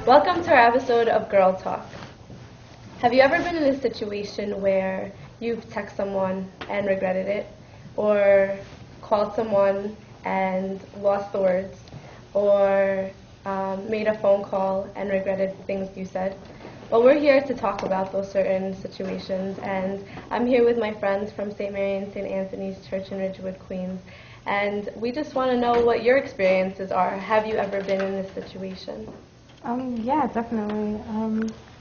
Welcome to our episode of Girl Talk. Have you ever been in a situation where you've texted someone and regretted it, or called someone and lost the words, or made a phone call and regretted things you said? Well, we're here to talk about those certain situations, and I'm here with my friends from St. Mary and St. Anthony's Church in Ridgewood, Queens, and we just want to know what your experiences are. Have you ever been in this situation? Yeah, definitely.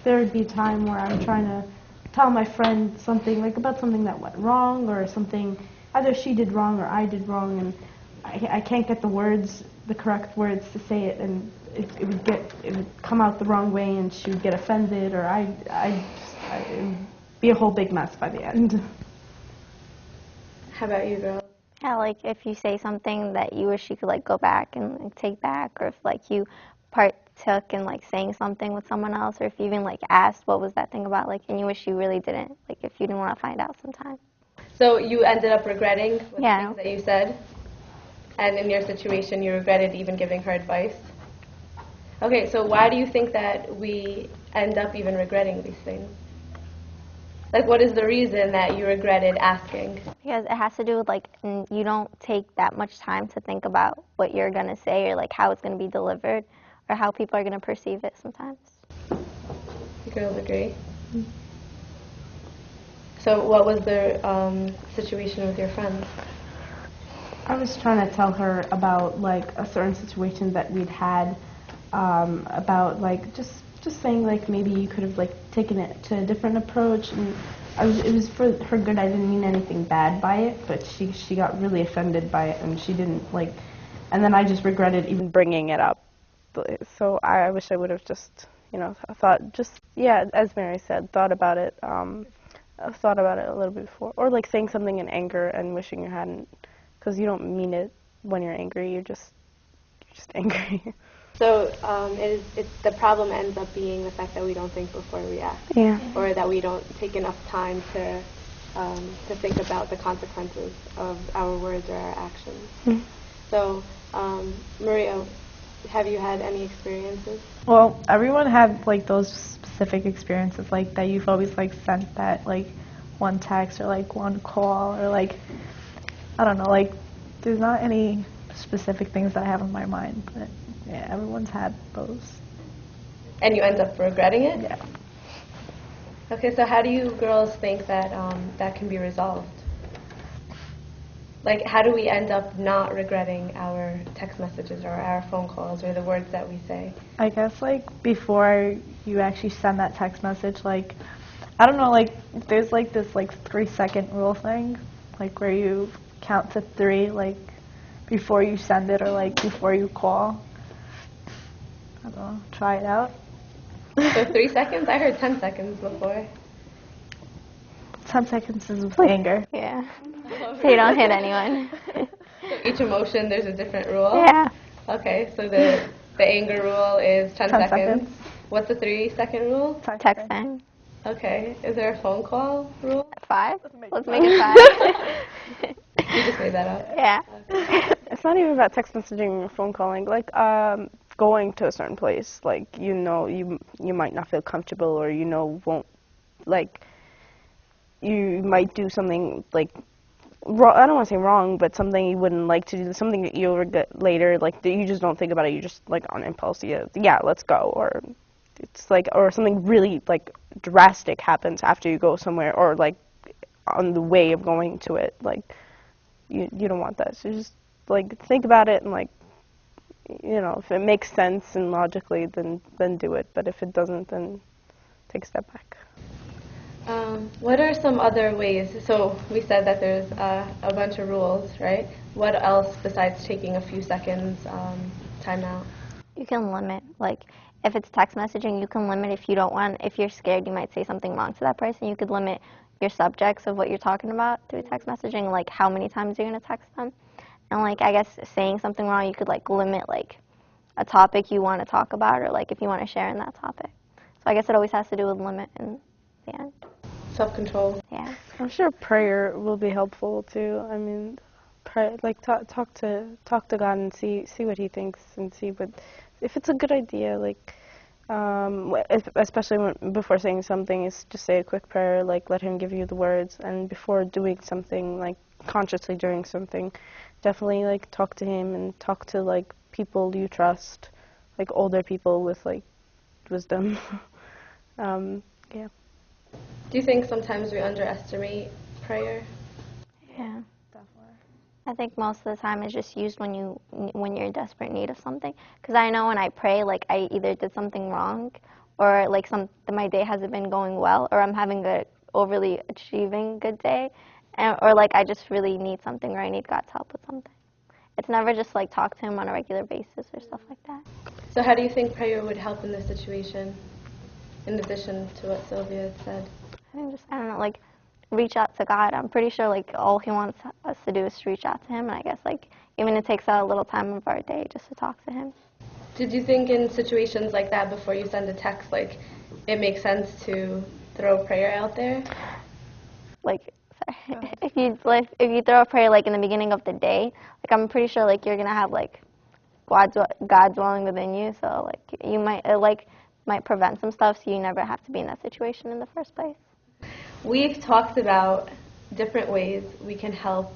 There would be a time where I'm trying to tell my friend something, like about something that went wrong, or something either she did wrong or I did wrong, and I can't get the correct words to say it, and it would come out the wrong way, and she would get offended, or it would be a whole big mess by the end. How about you, girl? Yeah, like if you say something that you wish you could like go back and like, take back, or if like you partook in like saying something with someone else, or if you even like asked what was that thing about, like, and you wish you really didn't, like if you didn't want to find out sometimes. So you ended up regretting the Yeah. things that you said, and in your situation you regretted even giving her advice. Okay, so why do you think that we end up even regretting these things? Like, what is the reason that you regretted asking? Because it has to do with like you don't take that much time to think about what you're gonna say, or like how it's gonna be delivered, or how people are gonna perceive it sometimes. You girls agree? So what was the situation with your friends? I was trying to tell her about like a certain situation that we'd had, about like just saying like maybe you could have like taken it to a different approach, and it was for her good. I didn't mean anything bad by it, but she got really offended by it, and she didn't like, and then I just regretted even bringing it up. So I wish I would have just, as Mary said, thought about it a little bit before, or like saying something in anger and wishing you hadn't, because you don't mean it when you're angry. You're just angry. So the problem ends up being the fact that we don't think before we act, Yeah. or that we don't take enough time to think about the consequences of our words or our actions. Mm-hmm. So, Maria, have you had any experiences? Well, everyone had like those specific experiences, like that you've always like sent that like one text or like one call, or like I don't know, like there's not any specific things that I have in my mind, but yeah, everyone's had those. And you end up regretting it? Yeah. Okay, so how do you girls think that that can be resolved? Like, how do we end up not regretting our text messages or our phone calls or the words that we say? I guess like before you actually send that text message, like I don't know, like there's like this like 3-second rule thing, like where you count to 3, like before you send it or like before you call. I don't know, try it out. So 3 seconds? I heard 10 seconds before. 10 seconds is with anger. Yeah. So you don't hit anyone. So each emotion, there's a different rule? Yeah. Okay, so the anger rule is 10 seconds. What's the 3-second rule? Texting. Okay, is there a phone call rule? 5? Let's make it 5. You just made that up. Yeah. It's not even about text messaging or phone calling. Like going to a certain place, like you might not feel comfortable, or won't, like you might do something like wrong. I don't want to say wrong, but something you wouldn't like to do, something that you'll regret later. Like that you just don't think about it. You just like on impulse, yeah, let's go, or it's like, or something really like drastic happens after you go somewhere, or like on the way of going to it, like you don't want that. So just like think about it, and like if it makes sense and logically, then do it. But if it doesn't, then take a step back. What are some other ways? So we said that there's a bunch of rules, right? What else besides taking a few seconds time out? You can limit, like, if it's text messaging, you can limit if you don't want, if you're scared you might say something wrong to that person, you could limit your subjects of what you're talking about through text messaging, like how many times you're going to text them. And, like, I guess saying something wrong, you could, like, limit, like, a topic you want to talk about, or, like, if you want to share in that topic. So I guess it always has to do with limit in the end. Self-control. Yeah. I'm sure prayer will be helpful too. I mean, pray, like talk to God and see what He thinks, and see what if it's a good idea. Like Especially before saying something, is just say a quick prayer, like let him give you the words, and before doing something, like consciously doing something, definitely like talk to him and talk to like people you trust, like older people with like wisdom. Yeah. Do you think sometimes we underestimate prayer? Yeah. Definitely. I think most of the time it's just used when you're in desperate need of something. Because I know when I pray, like I either did something wrong, or like my day hasn't been going well, or I'm having a overly achieving good day, or like I just really need something, or I need God's help with something. It's never just like talk to Him on a regular basis or stuff like that. So how do you think prayer would help in this situation, in addition to what Sylvia had said? I think just, I don't know, like reach out to God. I'm pretty sure like all He wants us to do is to reach out to Him, and I guess like even it takes a little time of our day just to talk to Him. Did you think in situations like that, before you send a text, like it makes sense to throw prayer out there? Like, sorry. If you throw a prayer like in the beginning of the day, like I'm pretty sure like you're gonna have like God dwelling within you, so like you might might prevent some stuff, so you never have to be in that situation in the first place. We've talked about different ways we can help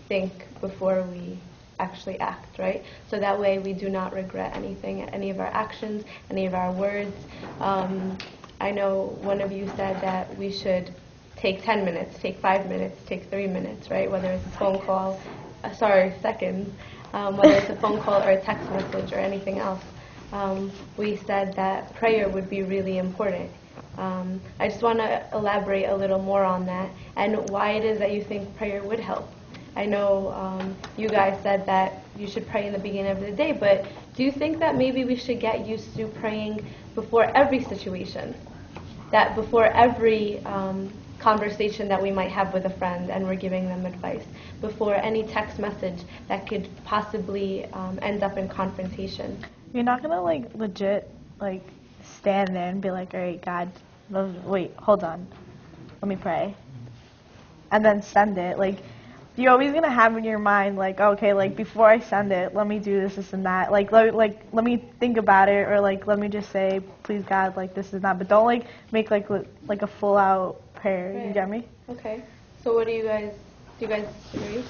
think before we actually act, right? So that way we do not regret anything, any of our actions, any of our words. I know one of you said that we should take 10 minutes, take 5 minutes, take 3 minutes, right? Whether it's a phone call, seconds, whether it's a phone call or a text message or anything else. We said that prayer would be really important. I just want to elaborate a little more on that and why it is that you think prayer would help. I know you guys said that you should pray in the beginning of the day, but do you think that maybe we should get used to praying before every situation? That before every conversation that we might have with a friend and we're giving them advice, before any text message that could possibly end up in confrontation? You're not gonna like legit like stand there and be like, all right, God, wait, hold on, let me pray, and then send it. Like you're always gonna have in your mind like, okay, like before I send it, let me do this and that. Like let me think about it, or like let me just say, please God, like this is that. But don't like make like a full out prayer. Right. You get me? Okay. So what do you guys agree?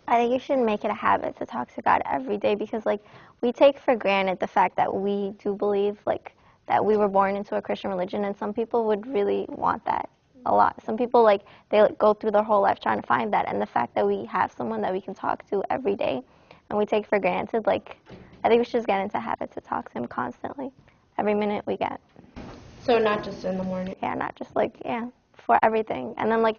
I think you should make it a habit to talk to God every day, because like we take for granted the fact that we do believe like that we were born into a Christian religion, and some people would really want that a lot. Some people like they like, go through their whole life trying to find that, and the fact that we have someone that we can talk to every day and we take for granted, like I think we should just get into a habit to talk to Him constantly, every minute we get. So not just in the morning. Yeah, not just like for everything. And then like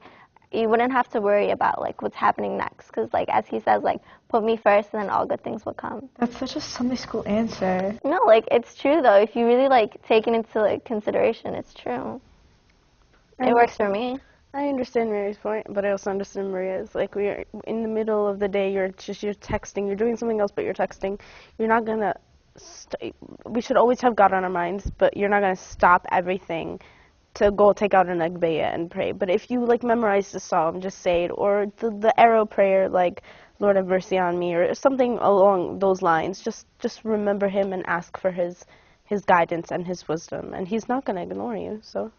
you wouldn't have to worry about like what's happening next, because like as He says, like put me first and then all good things will come. That's such a Sunday school answer. No, like it's true though. If you really like take it into like, consideration, it's true. It works for me. I understand Mary's point, but I also understand Maria's. Like, we are in the middle of the day, you're texting, you're doing something else, but you're texting. You're not gonna. We should always have God on our minds, but you're not gonna stop everything to go take out an agbeya and pray. But if you like memorize the psalm, just say it, or the arrow prayer, like Lord have mercy on me, or something along those lines. Just remember Him and ask for His guidance and His wisdom, and He's not gonna ignore you. So.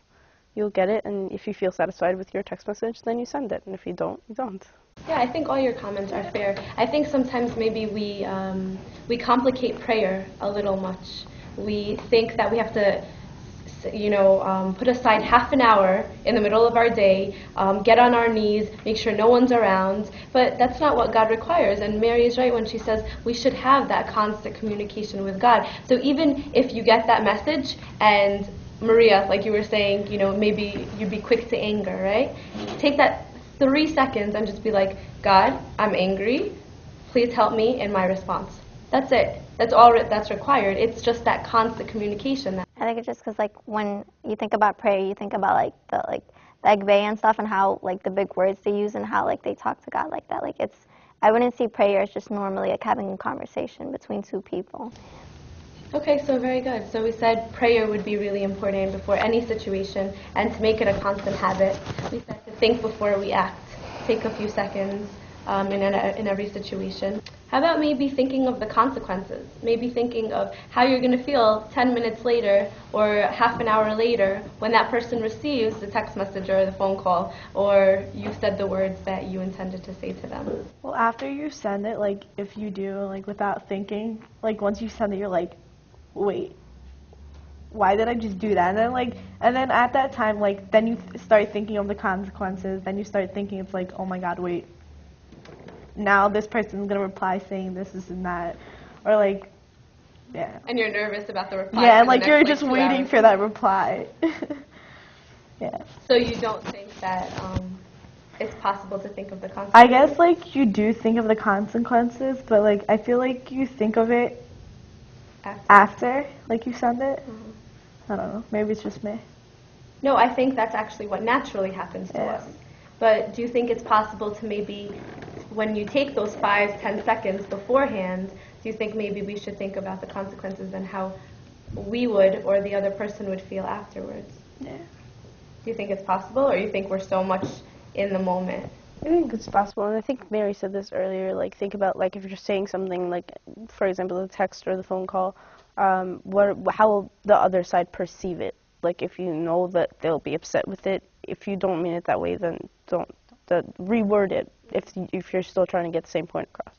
You'll get it, and if you feel satisfied with your text message, then you send it, and if you don't, you don't. Yeah, I think all your comments are fair. I think sometimes maybe we complicate prayer a little much. We think that we have to, put aside half an hour in the middle of our day, get on our knees, make sure no one's around. But that's not what God requires. And Mary is right when she says we should have that constant communication with God. So even if you get that message and Maria, like you were saying, maybe you'd be quick to anger, right? Take that 3 seconds and just be like, God, I'm angry. Please help me in my response. That's it. That's all that's required. It's just that constant communication. I think it's just because like when you think about prayer, you think about like the agbeya and stuff, and how like the big words they use and how like they talk to God like that. Like I wouldn't see prayer as just normally like having a conversation between two people. Okay, so very good. So we said prayer would be really important before any situation, and to make it a constant habit, we said to think before we act. Take a few seconds in every situation. How about maybe thinking of the consequences? Maybe thinking of how you're going to feel 10 minutes later or half an hour later when that person receives the text message or the phone call, or you said the words that you intended to say to them. Well, after you send it, like, if you do, like, without thinking, like, once you send it, you're like, wait, why did I just do that? And then at that time, like, then you start thinking of the consequences. Then you start thinking, it's like, oh my God, wait, now this person's gonna reply saying this and that, or like, yeah. And you're nervous about the reply. Yeah, for and the like next, you're just 2 waiting hours. for that reply. Yeah. So you don't think that it's possible to think of the consequences? I guess like you do think of the consequences, but like I feel like you think of it after like you send it. Mm-hmm. I don't know. Maybe it's just me. No, I think that's actually what naturally happens to us. But do you think it's possible to maybe, when you take those 5-10 seconds beforehand, do you think maybe we should think about the consequences and how we would or the other person would feel afterwards? Yeah. Do you think it's possible, or you think we're so much in the moment? I think it's possible, and I think Mary said this earlier, like, think about, like, if you're saying something, like, for example, the text or the phone call, how will the other side perceive it? Like, if you know that they'll be upset with it, if you don't mean it that way, then don't reword it if you're still trying to get the same point across.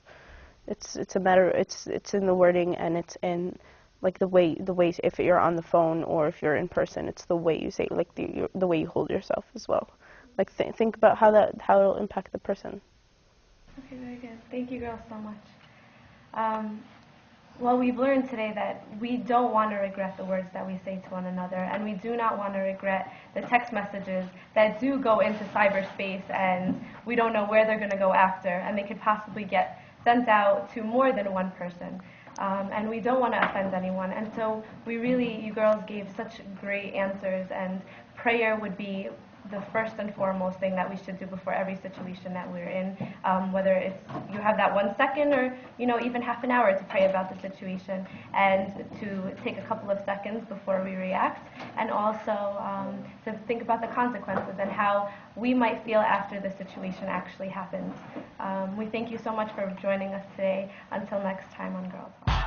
It's a matter, it's in the wording, and it's in, like, the way, if you're on the phone or if you're in person, it's the way you say, like, the way you hold yourself as well. Like, think about how it'll impact the person. Okay, very good. Thank you, girls, so much. Well, we've learned today that we don't want to regret the words that we say to one another, and we do not want to regret the text messages that do go into cyberspace, and we don't know where they're going to go after, and they could possibly get sent out to more than one person. And we don't want to offend anyone, and so you girls gave such great answers, and prayer would be the first and foremost thing that we should do before every situation that we're in, whether it's you have that 1 second or even half an hour to pray about the situation, and to take a couple of seconds before we react, and also to think about the consequences and how we might feel after the situation actually happens. We thank you so much for joining us today. Until next time on Girl Talk.